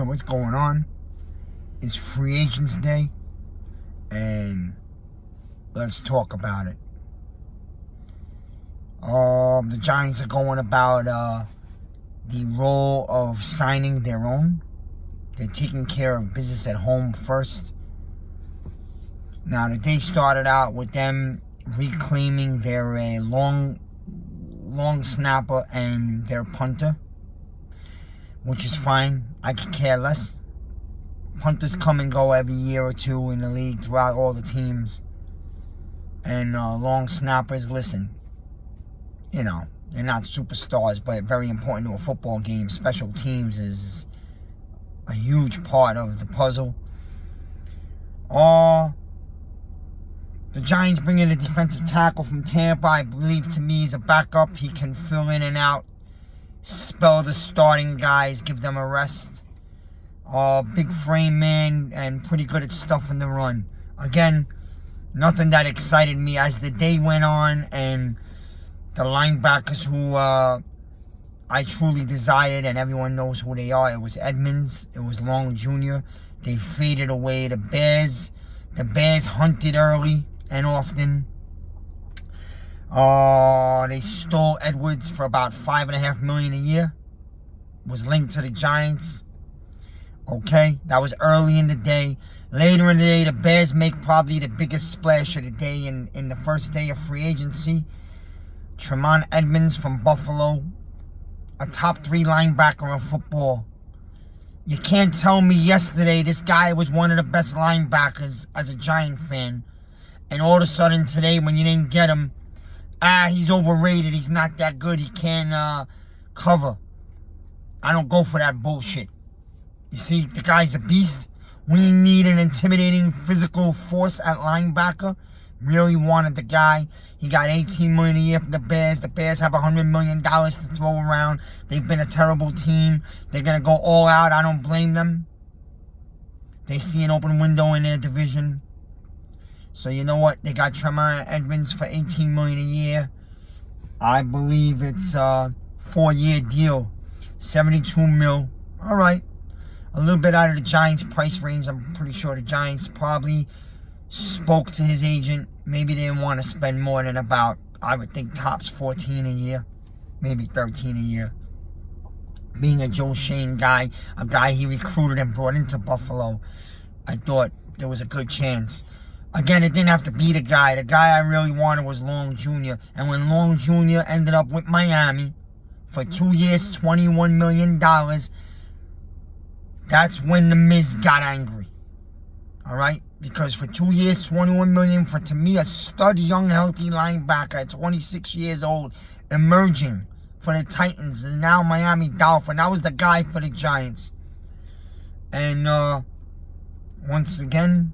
what's going on. It's Free Agents Day, and let's talk about it. The Giants are going about the role of signing their own. They're taking care of business at home first. Now, the day started out with them reclaiming their long snapper and their punter, which is fine. I could care less. Punters come and go every year or two in the league throughout all the teams. And long snappers, listen, they're not superstars, but very important to a football game. Special teams is a huge part of the puzzle. The Giants bring in a defensive tackle from Tampa. I believe, to me, he's a backup. He can fill in and out, spell the starting guys, give them a rest. Big frame man and pretty good at stuffing the run. Again, nothing that excited me as the day went on, and the linebackers who I truly desired, and everyone knows who they are. It was Edmonds. It was Long Jr. They faded away. The Bears hunted early and often. They stole Edwards for about $5.5 million a year. Was linked to the Giants. Okay, that was early in the day. Later in the day, the Bears make probably the biggest splash of the day in the first day of free agency. Tremont Edmonds from Buffalo, a top 3 linebacker in football. You can't tell me yesterday this guy was one of the best linebackers as a Giant fan, and all of a sudden today when you didn't get him, he's overrated, he's not that good, he can't cover. I don't go for that bullshit. You see, the guy's a beast. We need an intimidating physical force at linebacker. Really wanted the guy. He got $18 million a year from the Bears. The Bears have $100 million to throw around. They've been a terrible team. They're going to go all out. I don't blame them. They see an open window in their division. So you know what? They got Tremont Edmonds for $18 million a year. I believe it's a 4-year deal. $72 million. All right. A little bit out of the Giants' price range. I'm pretty sure the Giants probably spoke to his agent. Maybe they didn't want to spend more than about, I would think, tops 14 a year. Maybe 13 a year. Being a Joe Schoen guy, a guy he recruited and brought into Buffalo, I thought there was a good chance. Again, it didn't have to be the guy. The guy I really wanted was Long Jr. And when Long Jr. ended up with Miami for 2 years, $21 million, that's when the Miz got angry. All right? Because for 2 years, $21 million for, to me, a stud, young, healthy linebacker at 26 years old, emerging for the Titans, and now Miami Dolphin. That was the guy for the Giants. And once again,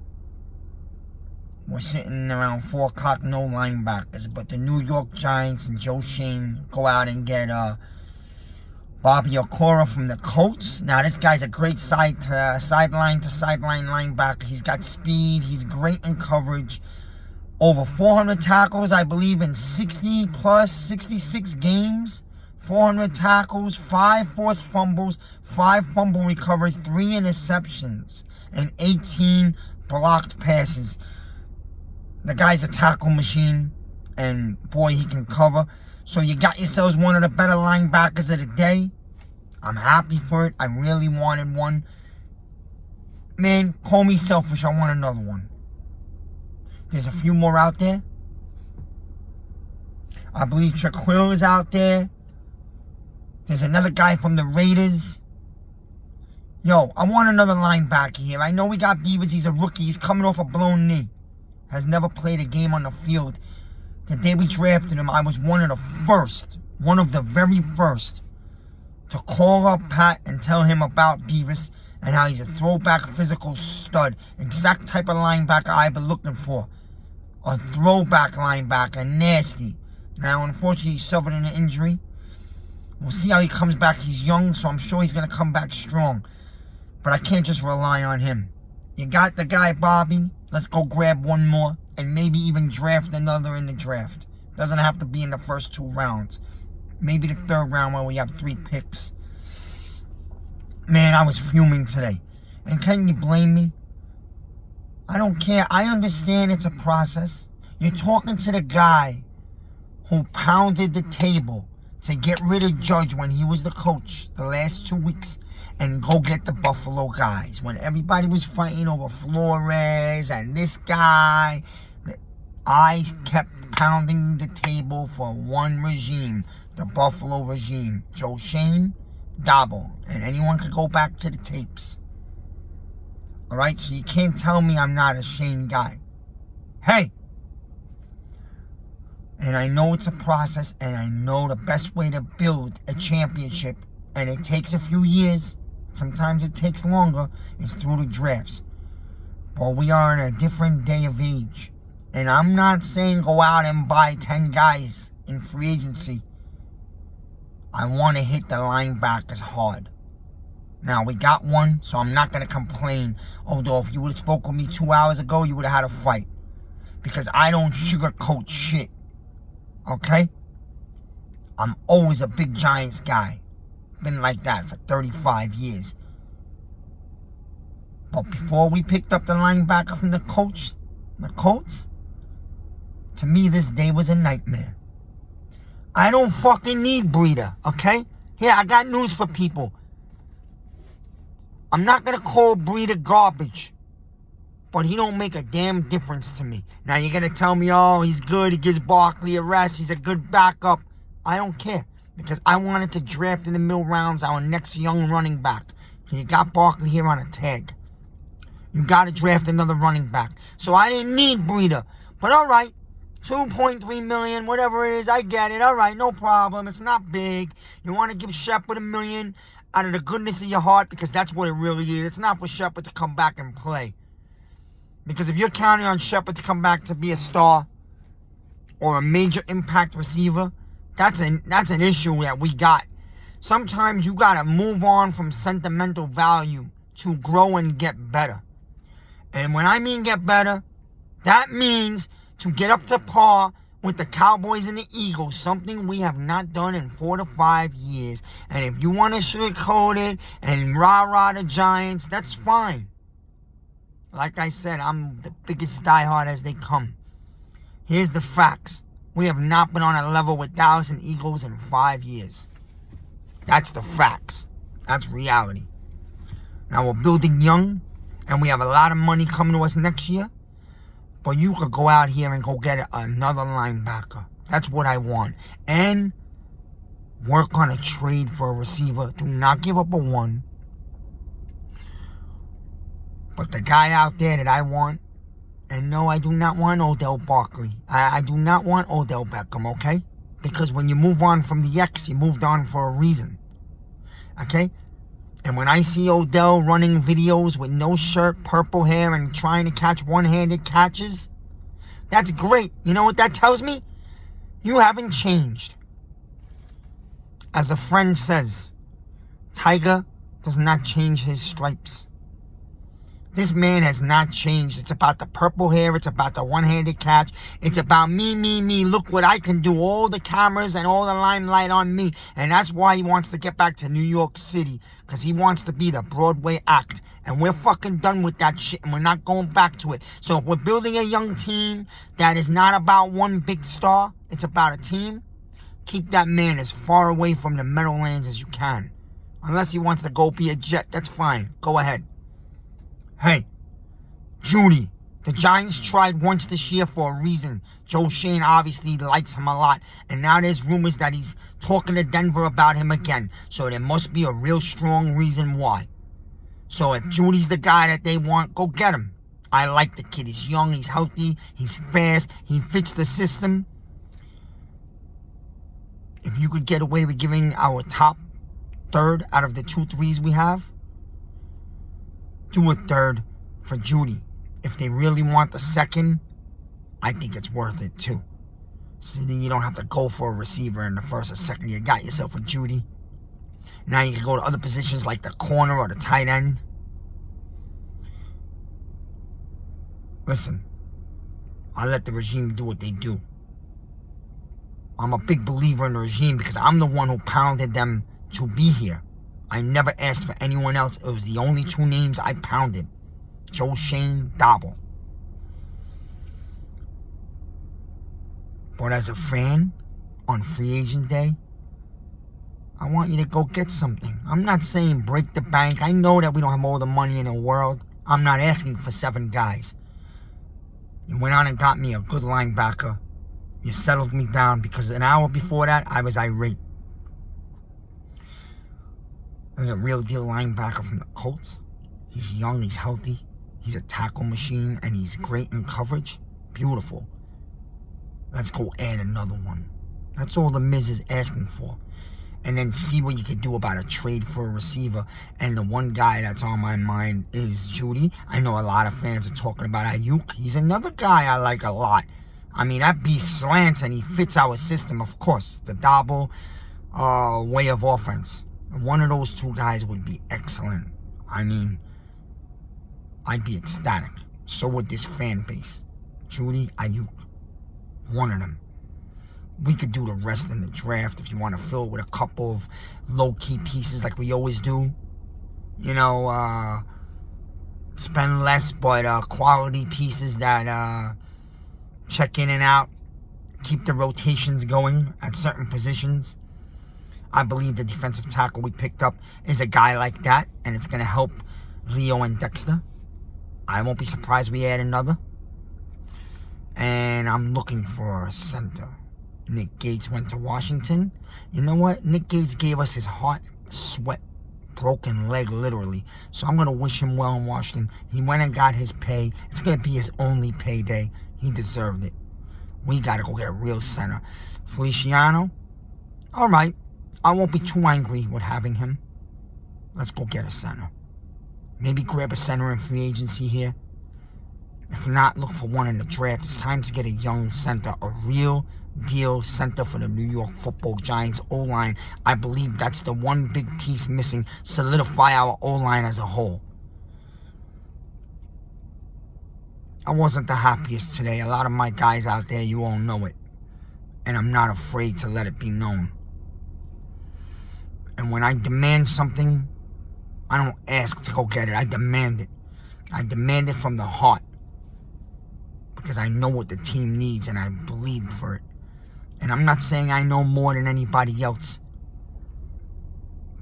we're sitting around 4 o'clock, no linebackers. But the New York Giants and Joe Schoen go out and get Bobby Okora from the Colts. Now, this guy's a great sideline to sideline linebacker. He's got speed. He's great in coverage. Over 400 tackles, I believe, in 66 games. 400 tackles, 5 forced fumbles, 5 fumble recoveries, 3 interceptions, and 18 blocked passes. The guy's a tackle machine, and boy, he can cover. So you got yourselves one of the better linebackers of the day. I'm happy for it. I really wanted one. Man, call me selfish. I want another one. There's a few more out there. I believe Traquil is out there. There's another guy from the Raiders. Yo, I want another linebacker here. I know we got Beavers. He's a rookie. He's coming off a blown knee. Has never played a game on the field. The day we drafted him, I was one of the very first, to call up Pat and tell him about Beavis and how he's a throwback physical stud. Exact type of linebacker I've been looking for. A throwback linebacker, nasty. Now, unfortunately, he suffered an injury. We'll see how he comes back. He's young, so I'm sure he's going to come back strong. But I can't just rely on him. You got the guy, Bobby. Let's go grab one more and maybe even draft another in the draft. Doesn't have to be in the first 2 rounds. Maybe the 3rd round where we have 3 picks. Man, I was fuming today. And can you blame me? I don't care. I understand it's a process. You're talking to the guy who pounded the table to get rid of Judge when he was the coach the last 2 weeks and go get the Buffalo guys. When everybody was fighting over Flores and this guy, I kept pounding the table for one regime, the Buffalo regime. Joe Schoen, Dabo. And anyone could go back to the tapes. Alright, so you can't tell me I'm not a Schoen guy. Hey! And I know it's a process, and I know the best way to build a championship, and it takes a few years, sometimes it takes longer, is through the drafts. But we are in a different day of age. And I'm not saying go out and buy 10 guys in free agency. I want to hit the linebackers hard. Now, we got one, so I'm not going to complain. Although, if you would have spoken with me 2 hours ago, you would have had a fight. Because I don't sugarcoat shit. Okay? I'm always a big Giants guy. Been like that for 35 years. But before we picked up the linebacker from the Colts, to me, this day was a nightmare. I don't fucking need Breida, okay? Here, I got news for people. I'm not going to call Breida garbage, but he don't make a damn difference to me. Now, you're going to tell me, oh, he's good, he gives Barkley a rest, he's a good backup. I don't care, because I wanted to draft in the middle rounds our next young running back. You got Barkley here on a tag. You got to draft another running back. So I didn't need Breida. But all right, $2.3 million, whatever it is, I get it. All right, no problem. It's not big. You want to give Shepard $1 million out of the goodness of your heart, because that's what it really is. It's not for Shepard to come back and play. Because if you're counting on Shepard to come back to be a star or a major impact receiver, that's an issue that we got. Sometimes you got to move on from sentimental value to grow and get better. And when I mean get better, that means to get up to par with the Cowboys and the Eagles, something we have not done in 4 to 5 years. And if you want to sugarcoat it and rah-rah the Giants, that's fine. Like I said, I'm the biggest diehard as they come. Here's the facts. We have not been on a level with Dallas and Eagles in 5 years. That's the facts. That's reality. Now, we're building young, and we have a lot of money coming to us next year. But you could go out here and go get another linebacker. That's what I want. And work on a trade for a receiver. Do not give up a one. But the guy out there that I want, and no, I do not want Odell Barkley. I do not want Odell Beckham, okay? Because when you move on from the X, you moved on for a reason. Okay? And when I see Odell running videos with no shirt, purple hair, and trying to catch one-handed catches, that's great. You know what that tells me? You haven't changed. As a friend says, Tiger does not change his stripes. This man has not changed. It's about the purple hair. It's about the one-handed catch. It's about me, me, me. Look what I can do. All the cameras and all the limelight on me. And that's why he wants to get back to New York City. Because he wants to be the Broadway act. And we're fucking done with that shit. And we're not going back to it. So if we're building a young team that is not about one big star, it's about a team, keep that man as far away from the Meadowlands as you can. Unless he wants to go be a Jet. That's fine. Go ahead. Hey, Jeudy, the Giants tried once this year for a reason. Joe Schoen obviously likes him a lot. And now there's rumors that he's talking to Denver about him again. So there must be a real strong reason why. So if Jeudy's the guy that they want, go get him. I like the kid. He's young, he's healthy, he's fast, he fits the system. If you could get away with giving our top third out of the 2 threes we have, do a third for Jeudy. If they really want the second, I think it's worth it too. So then you don't have to go for a receiver in the first or second. You got yourself a Jeudy. Now you can go to other positions like the corner or the tight end. Listen, I let the regime do what they do. I'm a big believer in the regime because I'm the one who pounded them to be here. I never asked for anyone else. It was the only two names I pounded. Joe Schoen, Daboll. But as a fan, on free agent day, I want you to go get something. I'm not saying break the bank. I know that we don't have all the money in the world. I'm not asking for 7 guys. You went on and got me a good linebacker. You settled me down because an hour before that, I was irate. There's a real deal linebacker from the Colts. He's young, he's healthy, he's a tackle machine, and he's great in coverage. Beautiful. Let's go add another one. That's all the Miz is asking for. And then see what you can do about a trade for a receiver. And the one guy that's on my mind is Jeudy. I know a lot of fans are talking about Aiyuk. He's another guy I like a lot. I mean, that beast slants and he fits our system, of course. The Daboll way of offense. One of those two guys would be excellent. I mean, I'd be ecstatic. So would this fan base. Jeudy, Aiyuk. One of them. We could do the rest in the draft if you want to fill it with a couple of low-key pieces like we always do. You know, spend less, but quality pieces that check in and out. Keep the rotations going at certain positions. I believe the defensive tackle we picked up is a guy like that, and it's going to help Leo and Dexter. I won't be surprised we add another. And I'm looking for a center. Nick Gates went to Washington. You know what? Nick Gates gave us his heart, sweat, broken leg, literally. So I'm going to wish him well in Washington. He went and got his pay. It's going to be his only payday. He deserved it. We got to go get a real center. Feliciano, all right. I won't be too angry with having him. Let's go get a center. Maybe grab a center in free agency here. If not, look for one in the draft. It's time to get a young center, a real deal center for the New York Football Giants O-line. I believe that's the one big piece missing. Solidify our O-line as a whole. I wasn't the happiest today. A lot of my guys out there, you all know it. And I'm not afraid to let it be known. And when I demand something, I don't ask to go get it. I demand it. I demand it from the heart. Because I know what the team needs and I bleed for it. And I'm not saying I know more than anybody else.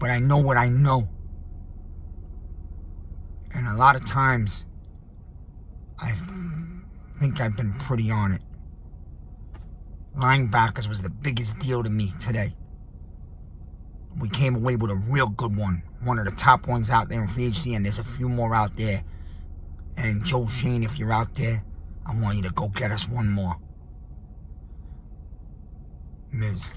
But I know what I know. And a lot of times, I think I've been pretty on it. Linebackers was the biggest deal to me today. We came away with a real good one. One of the top ones out there in free agency, and there's a few more out there. And Joe Schoen, if you're out there, I want you to go get us one more. Miz.